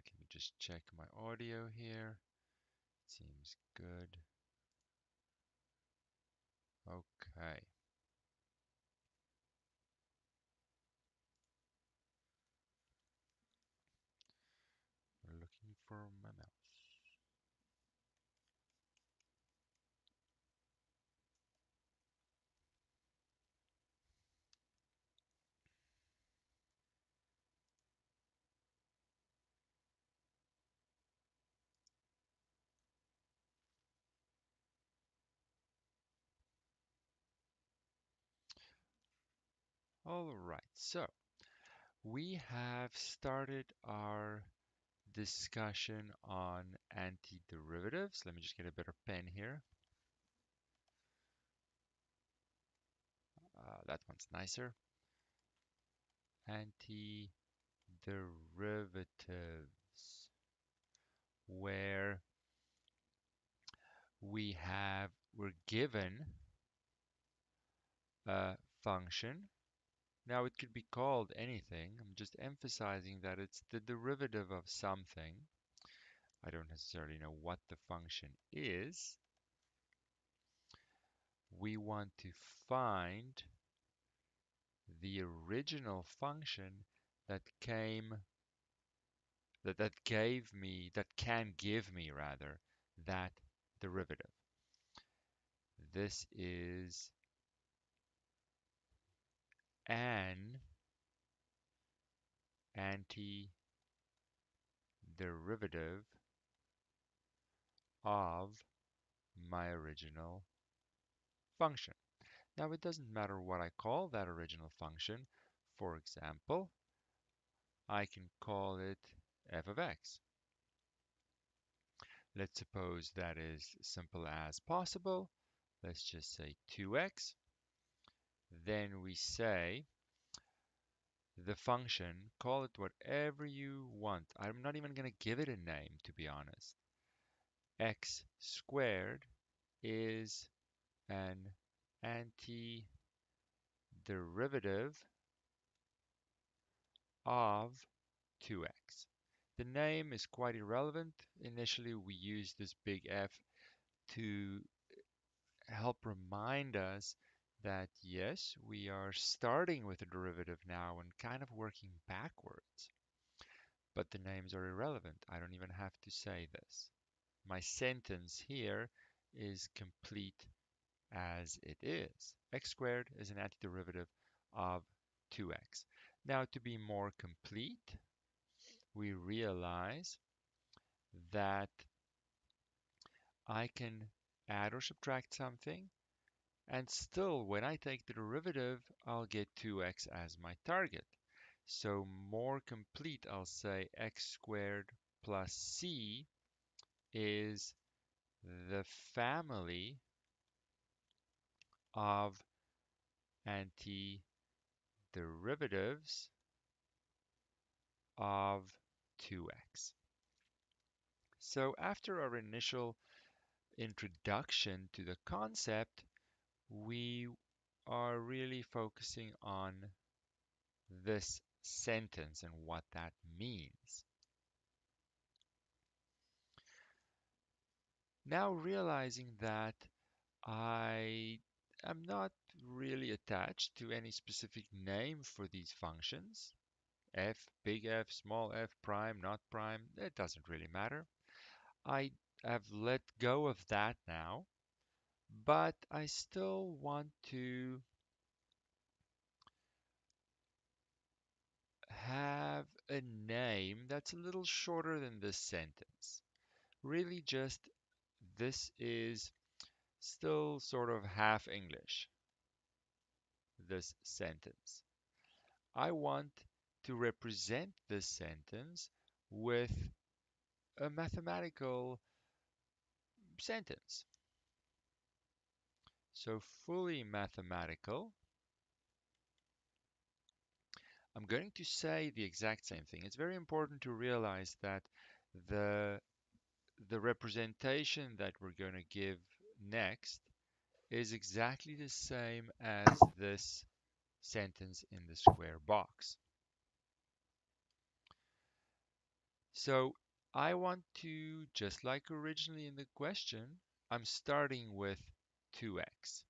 right, let me just check my audio here. Seems good. Okay. Looking for my mouse. All right, so we have started our discussion on antiderivatives. Let me just get a better pen here. That one's nicer. Antiderivatives, where we're given a function. Now it could be called anything. I'm just emphasizing that it's the derivative of something. I don't necessarily know what the function is. We want to find the original function that can give me rather that derivative. This is an antiderivative of my original function. Now it doesn't matter what I call that original function. For example, I can call it f of x. Let's suppose that is simple as possible. Let's just say 2x. Then we say the function, call it whatever you want. I'm not even going to give it a name, to be honest. X squared is an antiderivative of 2x. The name is quite irrelevant. Initially, we used this big F to help remind us that yes, we are starting with a derivative now and kind of working backwards. But the names are irrelevant. I don't even have to say this. My sentence here is complete as it is. X squared is an antiderivative of 2x. Now, to be more complete, we realize that I can add or subtract something, and still, when I take the derivative, I'll get 2x as my target. So more complete, I'll say x squared plus c is the family of antiderivatives of 2x. So after our initial introduction to the concept, we are really focusing on this sentence and what that means. Now realizing that I am not really attached to any specific name for these functions, f, big F, small f, prime, not prime, it doesn't really matter. I have let go of that now, but I still want to have a name that's a little shorter than this sentence. Really just this is still sort of half English, this sentence. I want to represent this sentence with a mathematical sentence. So fully mathematical, I'm going to say the exact same thing. It's very important to realize that the the representation that we're going to give next is exactly the same as this sentence in the square box. So I want to, just like originally in the question, I'm starting with 2x.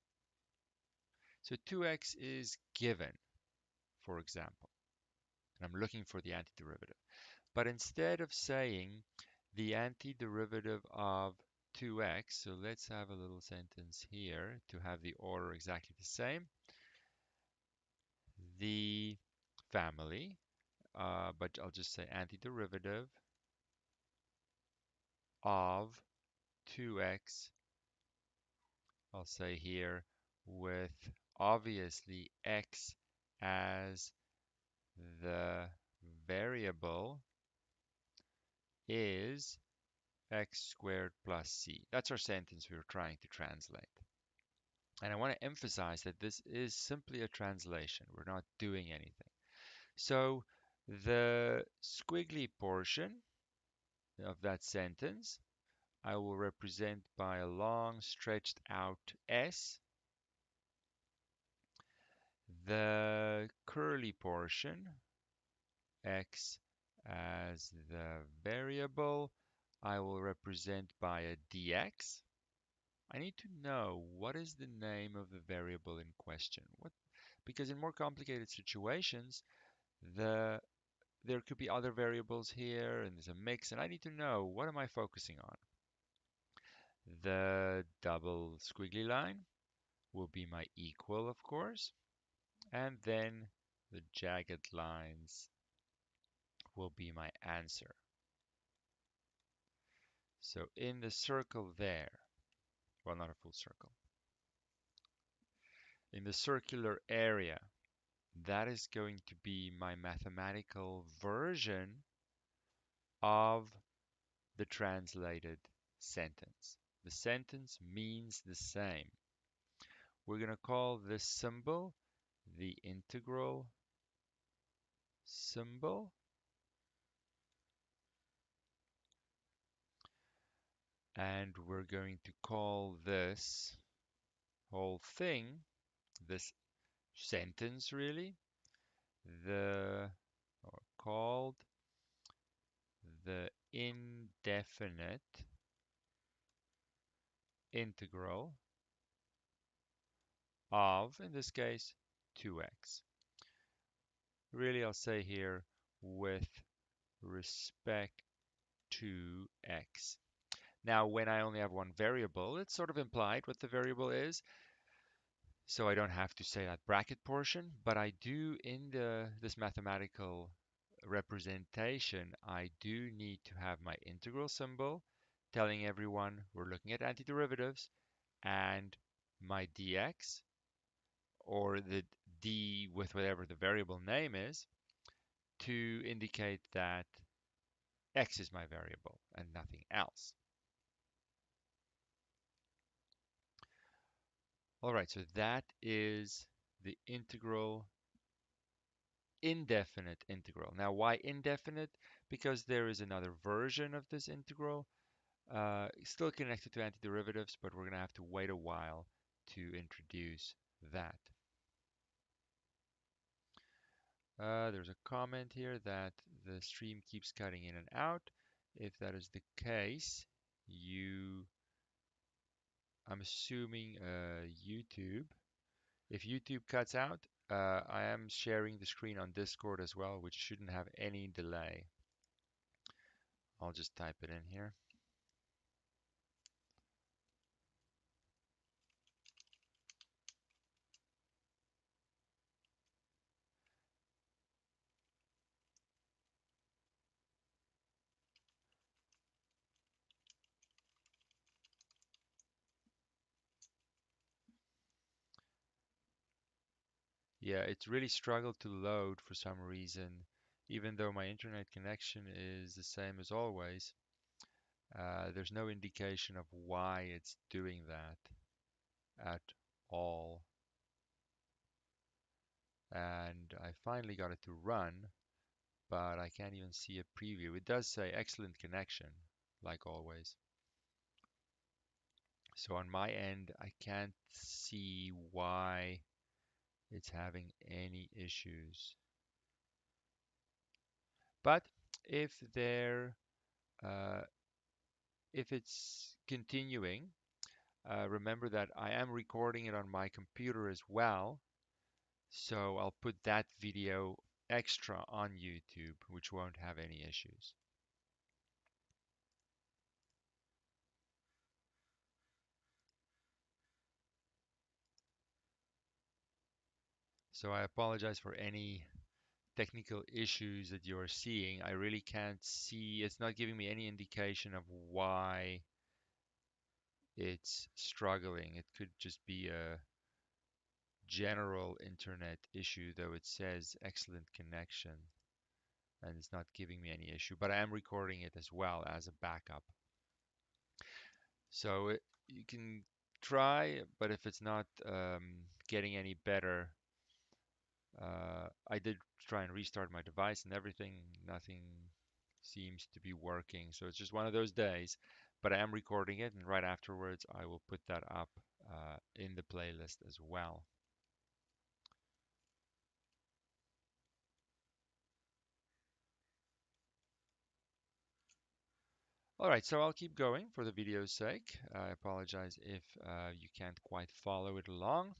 So 2x is given, for example, and I'm looking for the antiderivative. But instead of saying the antiderivative of 2x, so let's have a little sentence here to have the order exactly the same. The family, but I'll just say antiderivative of 2x, I'll say here, with obviously x as the variable is x squared plus c. That's our sentence we were trying to translate. And I want to emphasize that this is simply a translation. We're not doing anything. So the squiggly portion of that sentence I will represent by a long stretched out S. The curly portion, x as the variable, I will represent by a dx. I need to know what is the name of the variable in question. Because in more complicated situations, there could be other variables here and there's a mix, and I need to know what am I focusing on. The double squiggly line will be my equal, of course, and then the jagged lines will be my answer. So in the circle there, well, not a full circle, in the circular area, that is going to be my mathematical version of the translated sentence. The sentence means the same. We're going to call this symbol the integral symbol, and we're going to call this whole thing, this sentence really, the or called the indefinite integral of, in this case, 2x. Really, I'll say here with respect to x. Now, when I only have one variable, it's sort of implied what the variable is, so I don't have to say that bracket portion, but I do in this mathematical representation, I do need to have my integral symbol telling everyone we're looking at antiderivatives and my dx or the d with whatever the variable name is to indicate that x is my variable and nothing else. All right, so that is the integral indefinite integral. Now, why indefinite? Because there is another version of this integral, still connected to antiderivatives, but we're going to have to wait a while to introduce that. There's a comment here that the stream keeps cutting in and out. If that is the case, I'm assuming YouTube. If YouTube cuts out, I am sharing the screen on Discord as well, which shouldn't have any delay. I'll just type it in here. Yeah, it's really struggled to load for some reason, even though my internet connection is the same as always. There's no indication of why it's doing that at all. And I finally got it to run, but I can't even see a preview. It does say excellent connection, like always. So on my end, I can't see why it's having any issues. But if they're uh, if it's continuing, remember that I am recording it on my computer as well, so I'll put that video extra on YouTube, which won't have any issues. So I apologize for any technical issues that you're seeing. I really can't see, it's not giving me any indication of why it's struggling. It could just be a general internet issue, though it says excellent connection and it's not giving me any issue. But I am recording it as well as a backup. So you can try, but if it's not getting any better, I did try and restart my device and everything. Nothing seems to be working. So it's just one of those days. But I am recording it, and right afterwards, I will put that up in the playlist as well. All right, so I'll keep going for the video's sake. I apologize if you can't quite follow it along.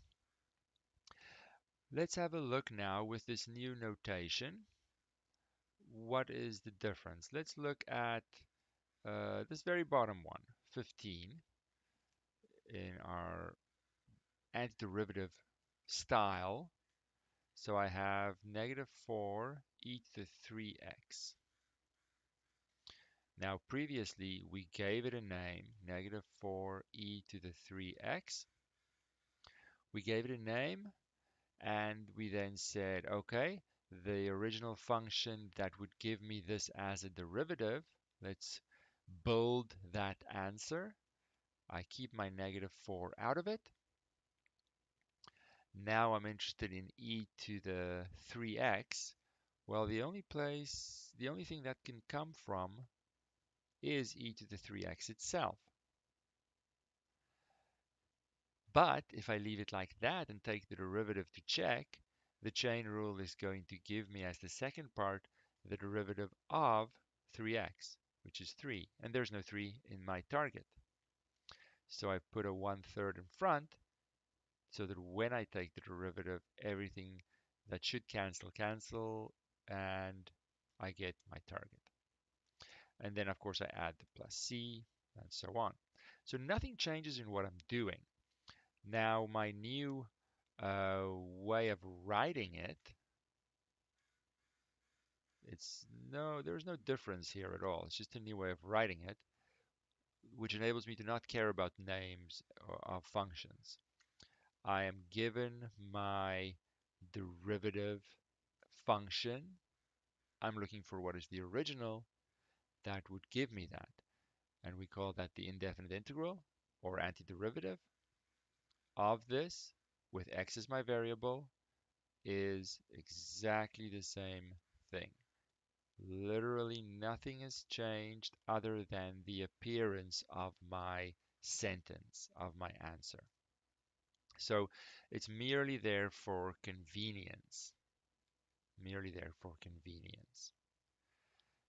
Let's have a look now with this new notation. What is the difference? Let's look at this very bottom one, 15, in our antiderivative style. So I have negative 4 e to the 3x. Now previously we gave it a name, negative 4 e to the 3x. We gave it a name and we then said, okay, the original function that would give me this as a derivative, let's build that answer. I keep my negative 4 out of it. Now I'm interested in e to the 3x. Well, the only thing that can come from is e to the 3x itself. But if I leave it like that and take the derivative to check, the chain rule is going to give me as the second part the derivative of 3x, which is 3. And there's no 3 in my target. So I put a 1/3 in front so that when I take the derivative, everything that should cancel, and I get my target. And then, of course, I add the plus c and so on. So nothing changes in what I'm doing. Now, my new way of writing it, there's no difference here at all. It's just a new way of writing it, which enables me to not care about names of functions. I am given my derivative function. I'm looking for what is the original that would give me that. And we call that the indefinite integral or antiderivative of this with x as my variable is exactly the same thing. Literally nothing has changed other than the appearance of my sentence, of my answer. So it's merely there for convenience, merely there for convenience.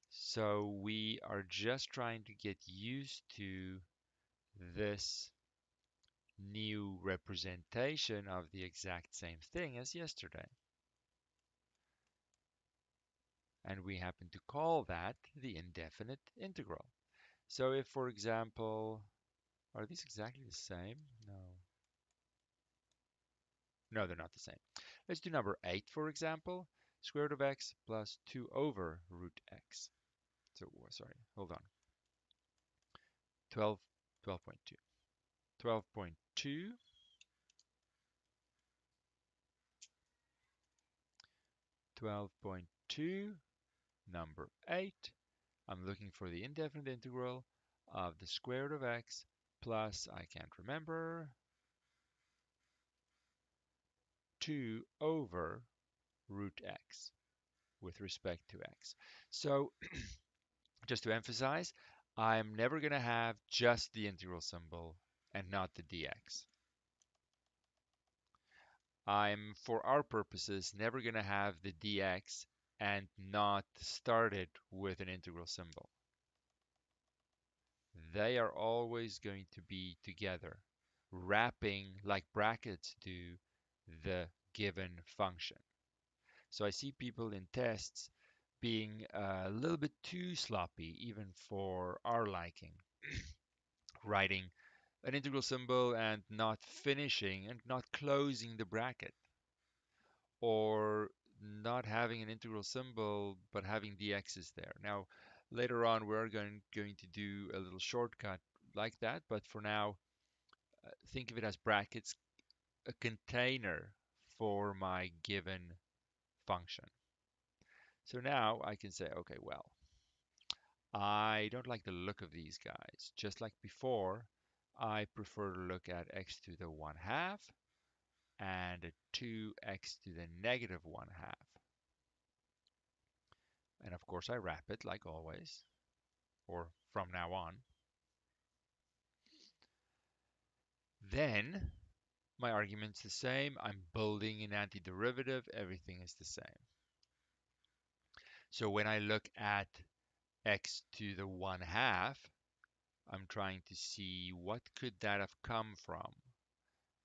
So we are just trying to get used to this new representation of the exact same thing as yesterday. And we happen to call that the indefinite integral. So if, for example, are these exactly the same? No. No, they're not the same. Let's do number 8, for example. Square root of x plus 2 over root x. So, sorry, hold on. 12, 12.2. 12.2, 12.2, number 8. I'm looking for the indefinite integral of the square root of x plus, I can't remember, 2 over root x with respect to x. So just to emphasize, I'm never going to have just the integral symbol and not the dx. I'm, for our purposes, never going to have the dx and not started with an integral symbol. They are always going to be together, wrapping like brackets do the given function. So I see people in tests being a little bit too sloppy, even for our liking, writing an integral symbol and not finishing and not closing the bracket, or not having an integral symbol but having the x's there. Now, later on, we're going to do a little shortcut like that, but for now, think of it as brackets, a container for my given function. So now I can say, okay, well, I don't like the look of these guys. Just like before, I prefer to look at x to the 1 half and a 2x to the negative 1 half. And of course I wrap it like always, or from now on. Then my argument's the same. I'm building an antiderivative. Everything is the same. So when I look at x to the 1 half, I'm trying to see what could that have come from.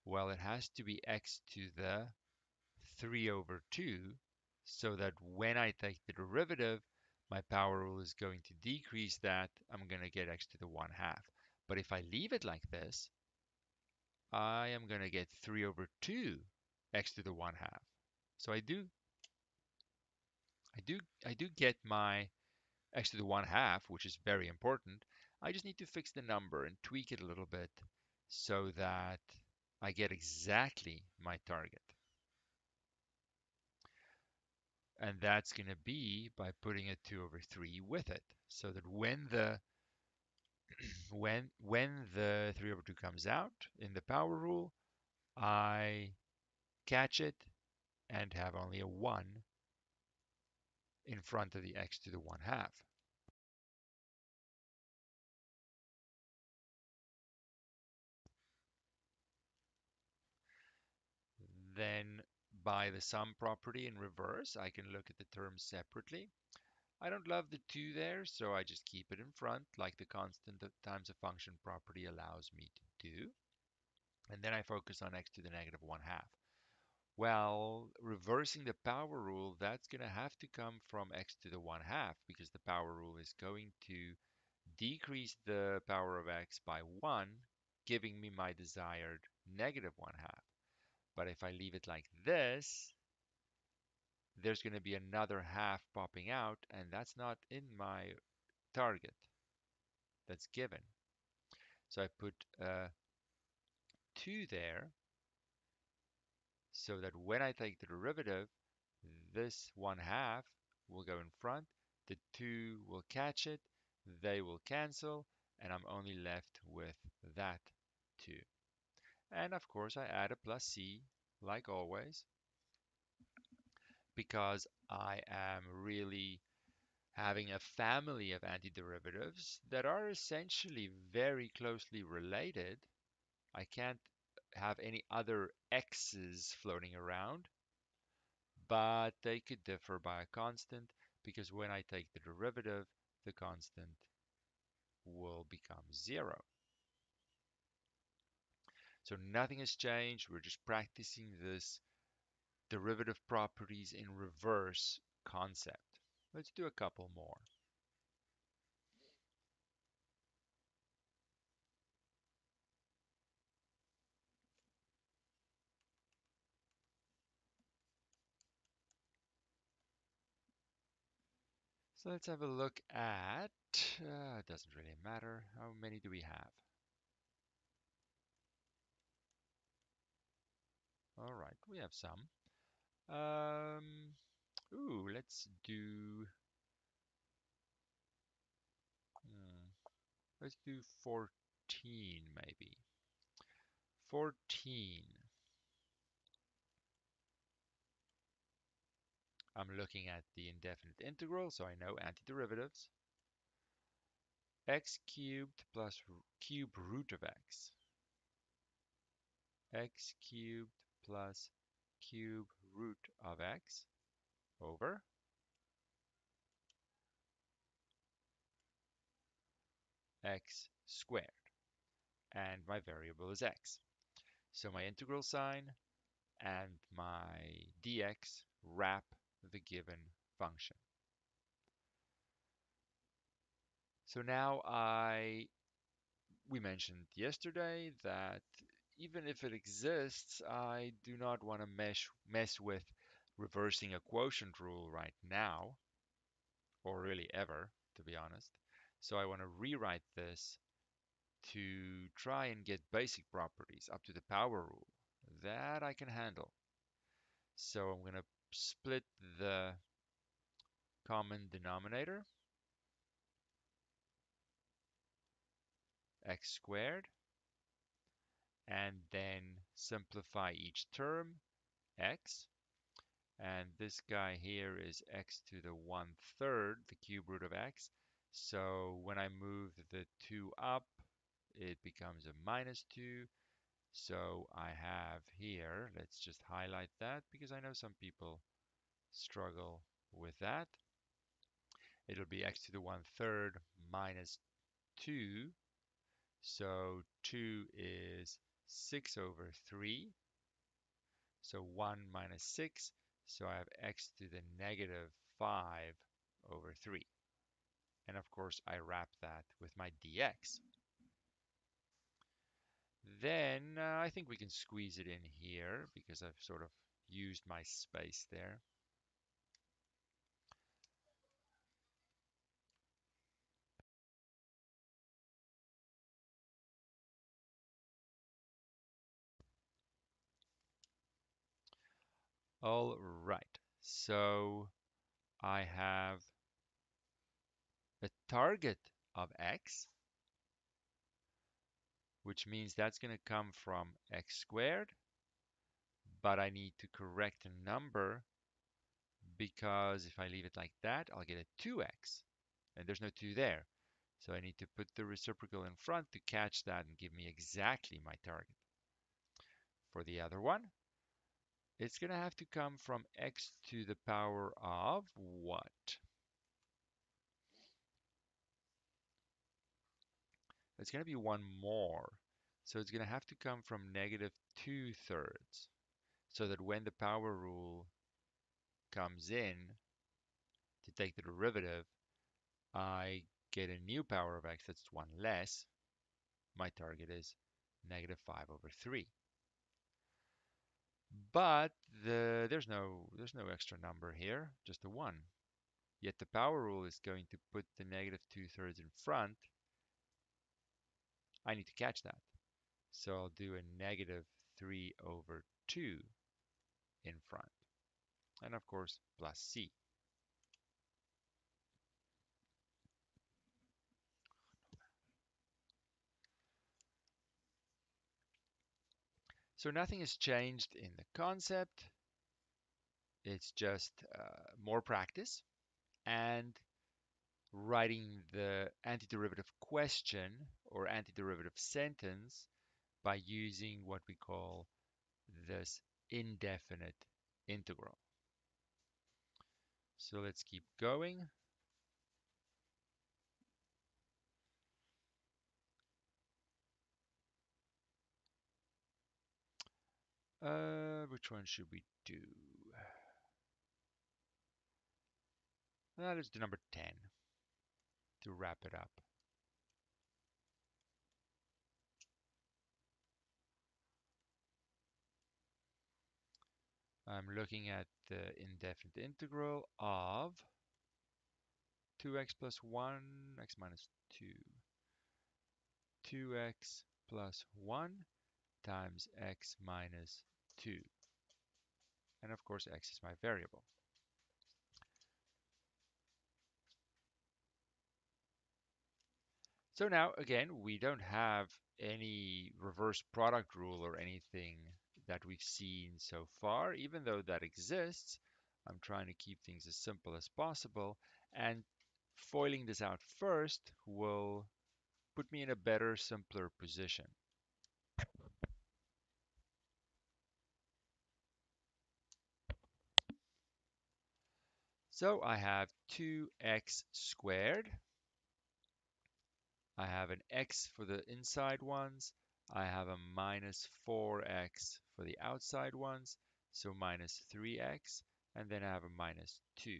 Well, it has to be x to the 3 over 2, so that when I take the derivative, my power rule is going to decrease that. I'm going to get x to the 1 half. But if I leave it like this, I am going to get 3 over 2 x to the 1 half. So I do get my x to the 1 half, which is very important. I just need to fix the number and tweak it a little bit so that I get exactly my target. And that's going to be by putting a 2 over 3 with it, so that when the when the 3 over 2 comes out in the power rule, I catch it and have only a 1 in front of the x to the 1 half. Then by the sum property in reverse, I can look at the terms separately. I don't love the 2 there, so I just keep it in front, like the constant times a function property allows me to do. And then I focus on x to the negative 1 half. Well, reversing the power rule, that's going to have to come from x to the 1 half, because the power rule is going to decrease the power of x by 1, giving me my desired negative 1 half. But if I leave it like this, there's going to be another half popping out, and that's not in my target that's given. So I put 2 there, so that when I take the derivative, this 1 half will go in front, the 2 will catch it, they will cancel, and I'm only left with that 2. And of course I add a plus c, like always, because I am really having a family of antiderivatives that are essentially very closely related. I can't have any other x's floating around, but they could differ by a constant, because when I take the derivative, the constant will become 0. So nothing has changed. We're just practicing this derivative properties in reverse concept. Let's do a couple more. So let's have a look at, it doesn't really matter. How many do we have? All right, we have some. Ooh, hmm, let's do 14 maybe. 14. I'm looking at the indefinite integral, so I know antiderivatives. X cubed plus cube root of x. X cubed plus cube root of x over x squared, and my variable is x. So my integral sign and my dx wrap the given function. So now we mentioned yesterday that even if it exists, I do not want to mess with reversing a quotient rule right now, or really ever, to be honest. So I want to rewrite this to try and get basic properties up to the power rule that I can handle. So I'm going to split the common denominator, x squared, and then simplify each term, x. And this guy here is x to the 1/3, the cube root of x. So when I move the 2 up, it becomes a -2. So I have here, let's just highlight that because I know some people struggle with that. It'll be x to the 1/3 minus 2. So 2 is 6/3. So 1 minus 6. So I have x to the -5/3. And of course, I wrap that with my dx. Then I think we can squeeze it in here because I've sort of used my space there. All right, so I have a target of x, which means that's going to come from x squared, but I need to correct a number because if I leave it like that, I'll get a 2x, and there's no 2 there. So I need to put the reciprocal in front to catch that and give me exactly my target. For the other one, it's going to have to come from x to the power of what? It's going to be one more. So it's going to have to come from -2/3. So that when the power rule comes in to take the derivative, I get a new power of x that's one less. My target is -5/3. But there's no extra number here, just a 1. Yet the power rule is going to put the -2/3 in front. I need to catch that. So I'll do a -3/2 in front. And of course, plus c. So nothing has changed in the concept. It's just more practice and writing the antiderivative question or antiderivative sentence by using what we call this indefinite integral. So let's keep going. Which one should we do? Let's do number 10 to wrap it up. I'm looking at the indefinite integral of 2x plus 1, x minus 2, 2x plus 1 times x minus 2. And of course, x is my variable. So now, again, we don't have any reverse product rule or anything that we've seen so far, even though that exists. I'm trying to keep things as simple as possible, and foiling this out first will put me in a better, simpler position. So I have 2x squared I have an x for the inside ones. I have a minus 4x for the outside ones, so minus 3x, and then I have a minus 2.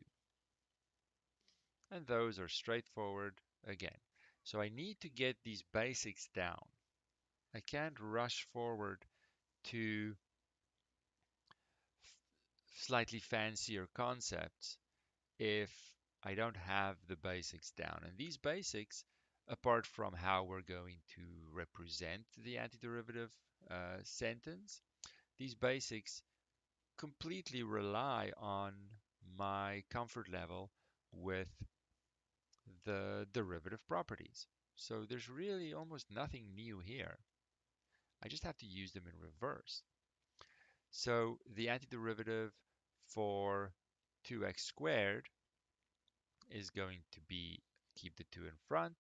And those are straightforward again. So I need to get these basics down. I can't rush forward to slightly fancier concepts if I don't have the basics down. And these basics, apart from how we're going to represent the antiderivative sentence, these basics completely rely on my comfort level with the derivative properties. So there's really almost nothing new here. I just have to use them in reverse. So the antiderivative for 2x squared is going to be, keep the 2 in front,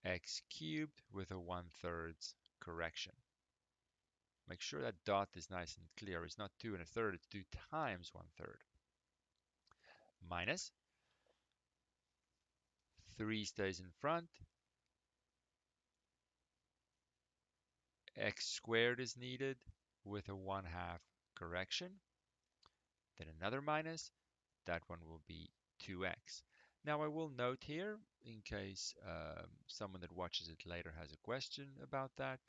x cubed with a 1/3 correction. Make sure that dot is nice and clear. It's not 2 1/3, it's 2 times 1/3. Minus 3 stays in front, x squared is needed with a 1/2 correction. Then another minus, that one will be 2x. Now I will note here, in case someone that watches it later has a question about that,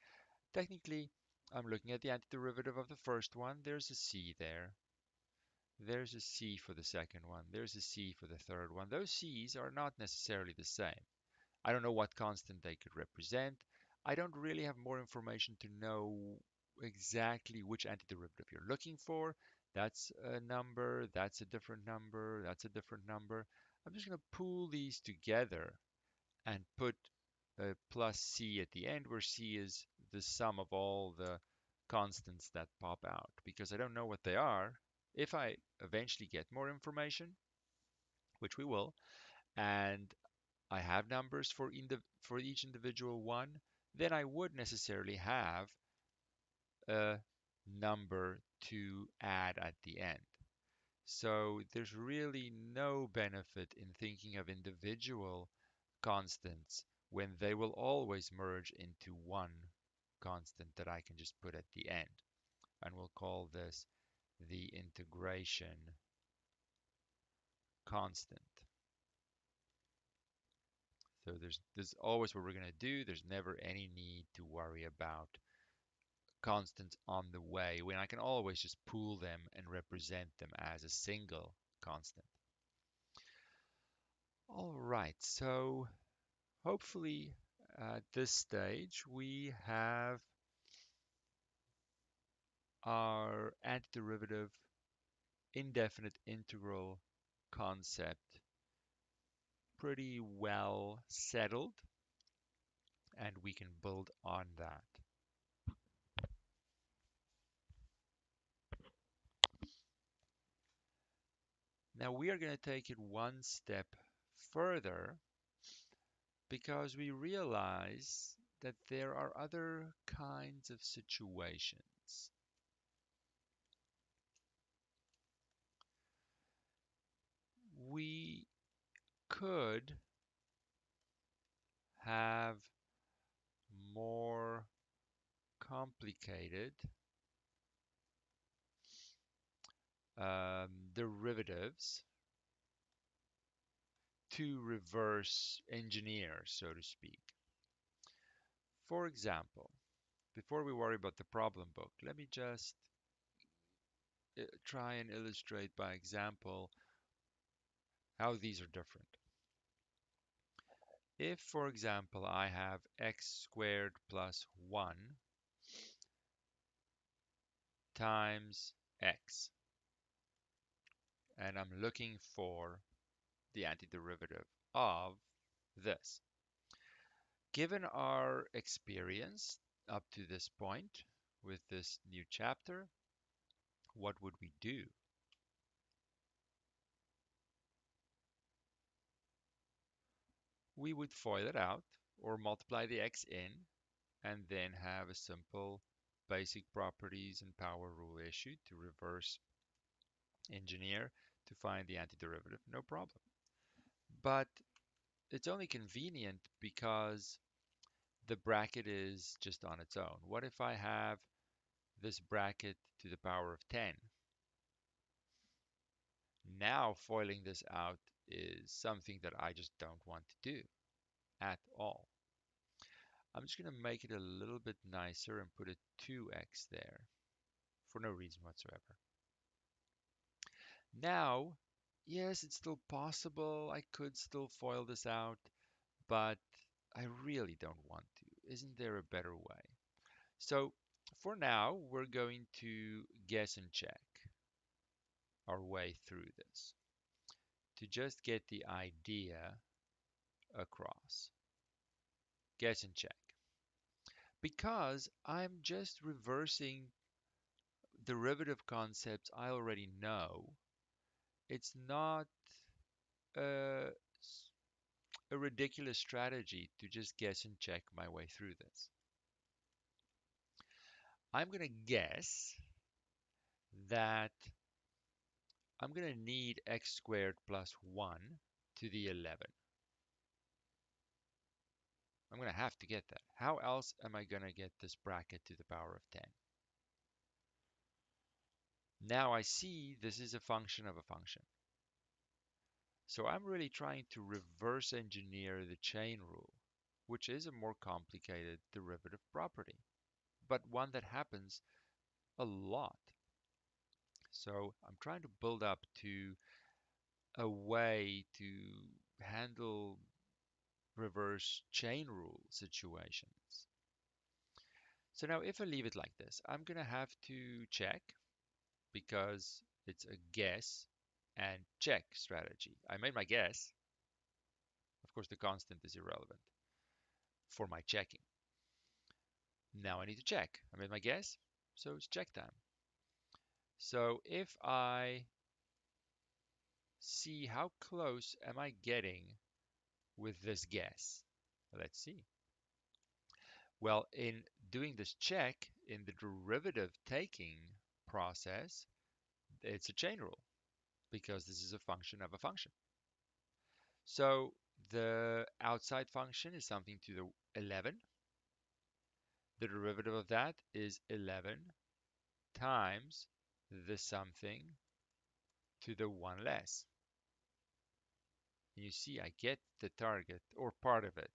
technically I'm looking at the antiderivative of the first one. There's a c there. There's a c for the second one. There's a c for the third one. Those c's are not necessarily the same. I don't know what constant they could represent. I don't really have more information to know exactly which antiderivative you're looking for. That's a number, that's a different number, that's a different number. I'm just going to pool these together and put a plus c at the end, where c is the sum of all the constants that pop out, because I don't know what they are. If I eventually get more information, which we will, and I have numbers for each individual one, then I would necessarily have a number to add at the end. So there's really no benefit in thinking of individual constants when they will always merge into one constant that I can just put at the end. And we'll call this the integration constant. So there's always what we're going to do. There's never any need to worry about constants on the way, when I can always just pool them and represent them as a single constant. All right, so hopefully at this stage we have our antiderivative indefinite integral concept pretty well settled, and we can build on that. Now we are going to take it one step further, because we realize that there are other kinds of situations. We could have more complicated derivatives to reverse engineer, so to speak. For example, before we worry about the problem book, let me just try and illustrate by example how these are different. If, for example, I have x squared plus 1 times x, and I'm looking for the antiderivative of this. Given our experience up to this point with this new chapter, what would we do? We would FOIL it out, or multiply the x in, and then have a simple basic properties and power rule issue to reverse engineer to find the antiderivative, no problem. But it's only convenient because the bracket is just on its own. What if I have this bracket to the power of 10? Now foiling this out is something that I just don't want to do at all. I'm just going to make it a little bit nicer and put a 2x there for no reason whatsoever. Now, yes, it's still possible. I could still foil this out, but I really don't want to. Isn't there a better way? So for now, we're going to guess and check our way through this to just get the idea across. Guess and check. Because I'm just reversing derivative concepts I already know, it's not a, a ridiculous strategy to just guess and check my way through this. I'm going to guess that I'm going to need x squared plus 1 to the 11. I'm going to have to get that. How else am I going to get this bracket to the power of 10? Now I see this is a function of a function. So I'm really trying to reverse engineer the chain rule, which is a more complicated derivative property, but one that happens a lot. So I'm trying to build up to a way to handle reverse chain rule situations. So now if I leave it like this, I'm going to have to check because it's a guess and check strategy. I made my guess. Of course, the constant is irrelevant for my checking. Now I need to check. I made my guess, so it's check time. So if I see how close am I getting with this guess, let's see. Well, in doing this check in the derivative taking process, it's a chain rule because this is a function of a function. So the outside function is something to the 11. The derivative of that is 11 times the something to the 1 less. And you see I get the target or part of it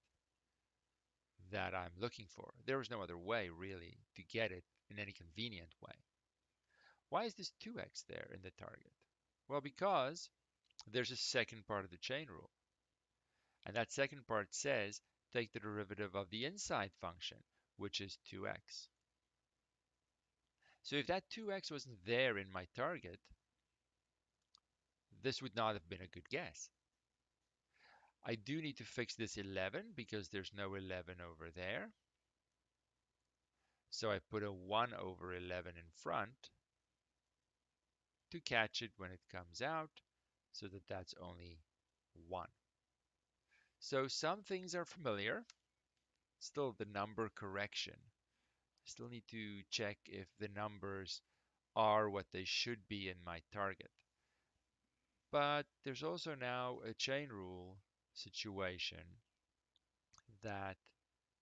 that I'm looking for. There is no other way really to get it in any convenient way. Why is this 2x there in the target? Well, because there's a second part of the chain rule. And that second part says take the derivative of the inside function, which is 2x. So if that 2x wasn't there in my target, this would not have been a good guess. I do need to fix this 11 because there's no 11 over there. So I put a 1 over 11 in front to catch it when it comes out so that that's only 1. So some things are familiar. Still the number correction. Still need to check if the numbers are what they should be in my target. But there's also now a chain rule situation that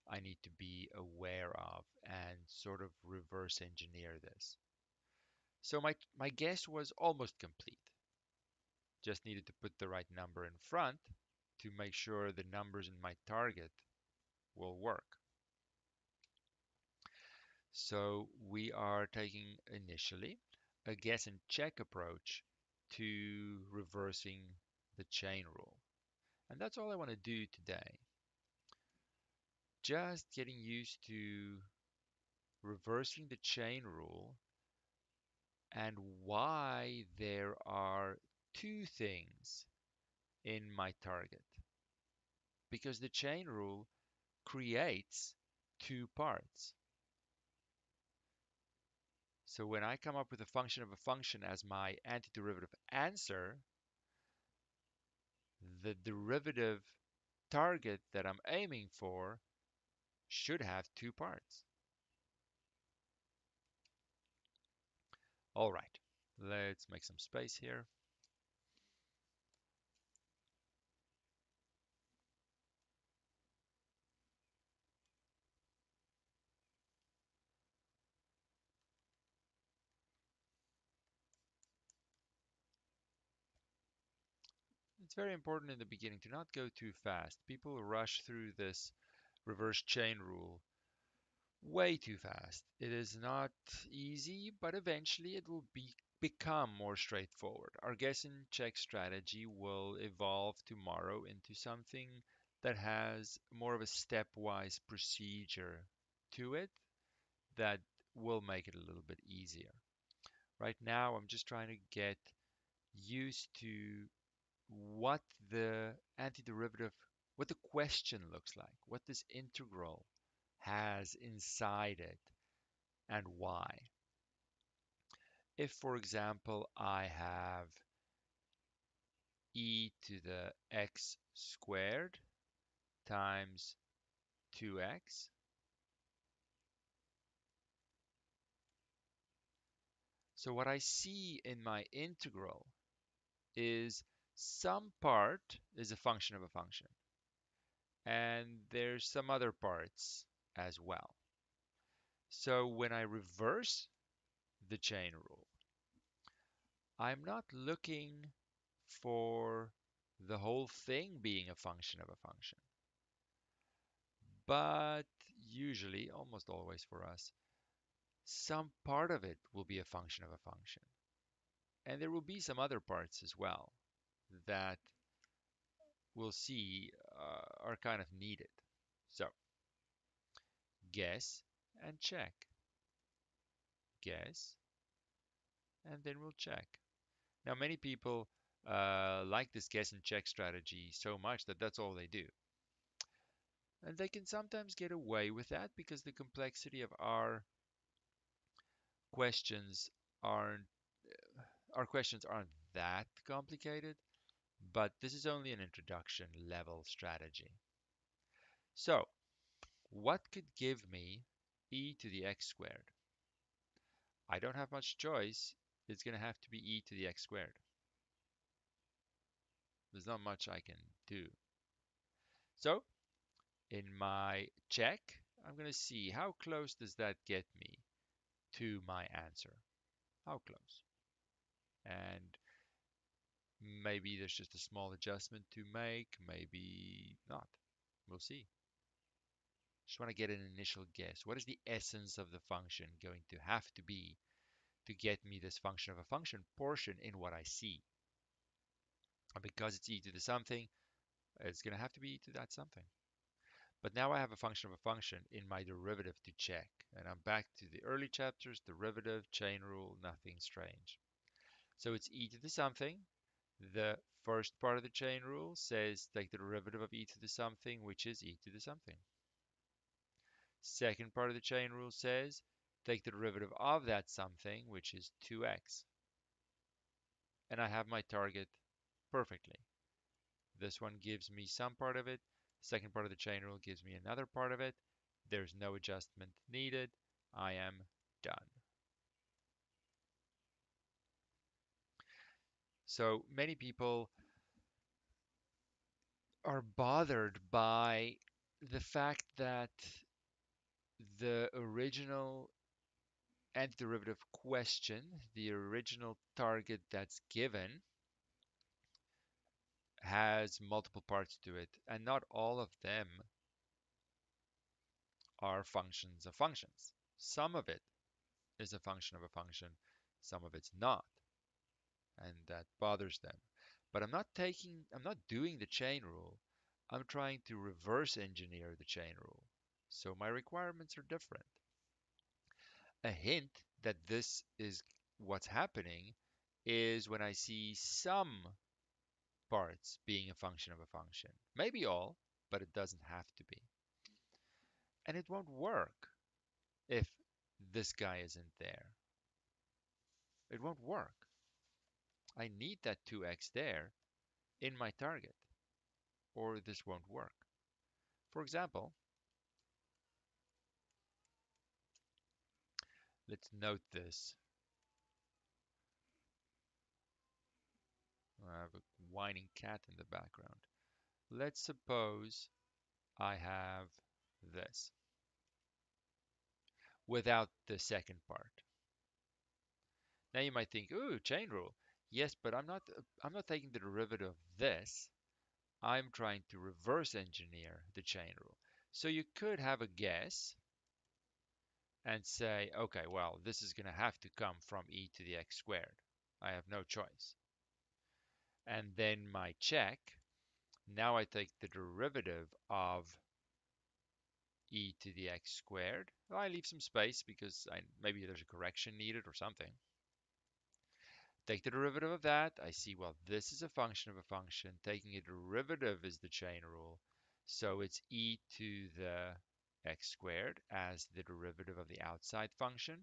I need to be aware of and sort of reverse engineer this. So my guess was almost complete. Just needed to put the right number in front to make sure the numbers in my target will work. So we are taking initially a guess and check approach to reversing the chain rule. And that's all I want to do today. Just getting used to reversing the chain rule and why there are two things in my target. Because the chain rule creates two parts. So when I come up with a function of a function as my antiderivative answer, the derivative target that I'm aiming for should have two parts. All right, let's make some space here. very important in the beginning to not go too fast. People rush through this reverse chain rule way too fast. It is not easy, but eventually it will become more straightforward. Our guess and check strategy will evolve tomorrow into something that has more of a stepwise procedure to it that will make it a little bit easier. Right now, I'm just trying to get used to what the antiderivative, what the question looks like, what this integral has inside it, and why. If, for example, I have e to the x squared times 2x, so what I see in my integral is some part is a function of a function, and there's some other parts as well. So when I reverse the chain rule, I'm not looking for the whole thing being a function of a function. But usually, almost always for us, some part of it will be a function of a function. And there will be some other parts as well that we'll see are kind of needed. So, guess and check. Guess, and then we'll check. Now, many people like this guess and check strategy so much that that's all they do. And they can sometimes get away with that because the complexity of questions aren't our questions aren't that complicated, but this is only an introduction level strategy. So, what could give me e to the x squared? I don't have much choice. It's going to have to be e to the x squared. There's not much I can do. So, in my check, I'm going to see how close does that get me to my answer. How close? And maybe there's just a small adjustment to make, maybe not. We'll see. Just want to get an initial guess. What is the essence of the function going to have to be to get me this function of a function portion in what I see? And because it's e to the something, it's going to have to be e to that something. But now I have a function of a function in my derivative to check. And I'm back to the early chapters, derivative, chain rule, nothing strange. So it's e to the something. The first part of the chain rule says take the derivative of e to the something, which is e to the something. Second part of the chain rule says take the derivative of that something, which is 2x. And I have my target perfectly. This one gives me some part of it. Second part of the chain rule gives me another part of it. There's no adjustment needed. I am done. So many people are bothered by the fact that the original antiderivative question, the original target that's given, has multiple parts to it, and not all of them are functions of functions. Some of it is a function of a function, some of it's not, and that bothers them. But I'm not doing the chain rule. I'm trying to reverse engineer the chain rule. So my requirements are different. A hint that this is what's happening is when I see some parts being a function of a function. Maybe all, but it doesn't have to be. And it won't work if this guy isn't there. It won't work. I need that 2x there in my target, or this won't work. For example, let's note this. I have a whining cat in the background. Let's suppose I have this without the second part. Now you might think, ooh, chain rule. Yes, but I'm not taking the derivative of this. I'm trying to reverse engineer the chain rule. So you could have a guess and say, okay, well, this is going to have to come from e to the x squared. I have no choice. And then my check, now I take the derivative of e to the x squared. Well, I leave some space because maybe there's a correction needed or something. Take the derivative of that. I see, well, this is a function of a function. Taking a derivative is the chain rule. So it's e to the x squared as the derivative of the outside function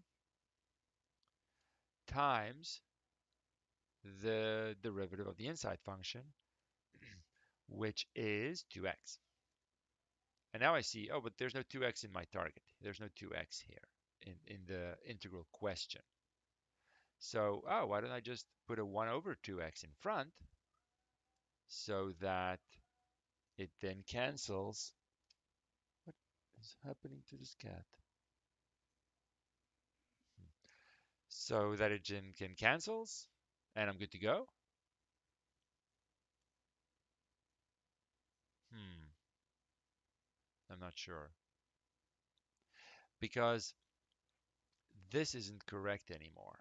times the derivative of the inside function, which is 2x. And now I see, oh, but there's no 2x in my target. There's no 2x here in the integral question. So, oh, why don't I just put a 1 over 2x in front so that it then cancels. What is happening to this cat? So that it can cancels and I'm good to go? Hmm, I'm not sure. Because this isn't correct anymore.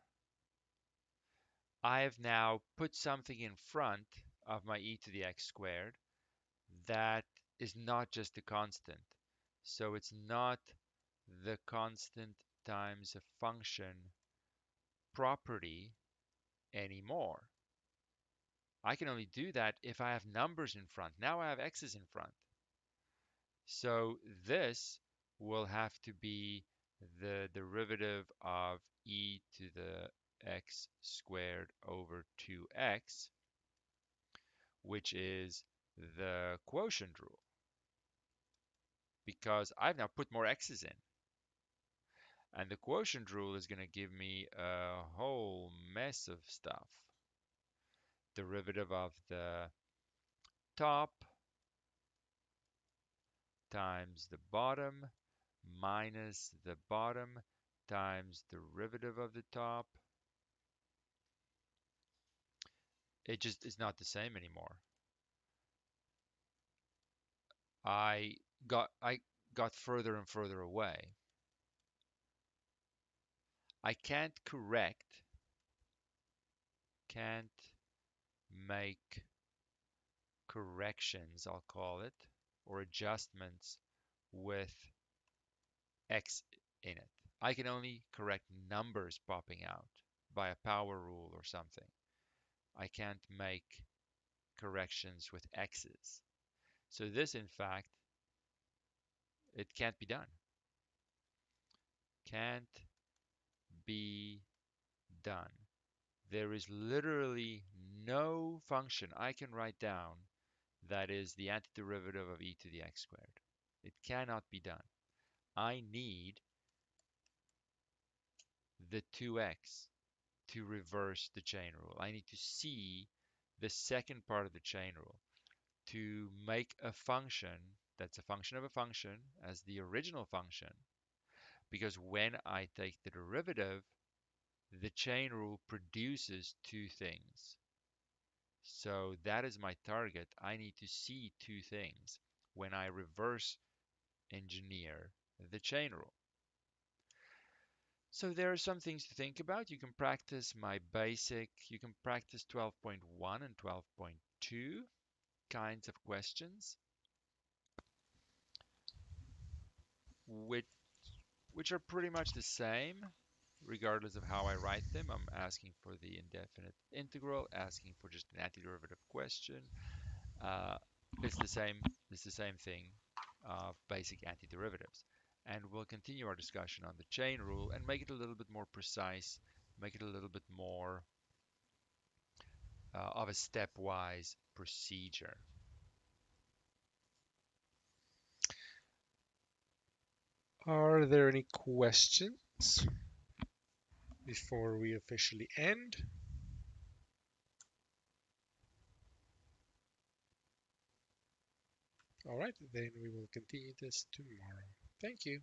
I have now put something in front of my e to the x squared that is not just a constant. So it's not the constant times a function property anymore. I can only do that if I have numbers in front. Now I have x's in front. So this will have to be the derivative of e to the x squared over 2x, which is the quotient rule, because I've now put more x's in. And the quotient rule is going to give me a whole mess of stuff. Derivative of the top times the bottom minus the bottom times derivative of the top. It just is not the same anymore. I I got further and further away. I can't make corrections, I'll call it, or adjustments with x in it. I can only correct numbers popping out by a power rule or something. I can't make corrections with x's. So this, in fact, it can't be done. Can't be done. There is literally no function I can write down that is the antiderivative of e to the x squared. It cannot be done. I need the 2x to reverse the chain rule. I need to see the second part of the chain rule to make a function that's a function of a function as the original function, because when I take the derivative, the chain rule produces two things. So that is my target. I need to see two things when I reverse engineer the chain rule. So there are some things to think about. You can practice 12.1 and 12.2 kinds of questions, which which are pretty much the same, regardless of how I write them. I'm asking for the indefinite integral, asking for just an antiderivative question. Uh, it's the same. It's the same thing of basic antiderivatives. And we'll continue our discussion on the chain rule and make it a little bit more precise, make it a little bit more of a stepwise procedure. Are there any questions before we officially end? All right, then we will continue this tomorrow. Thank you.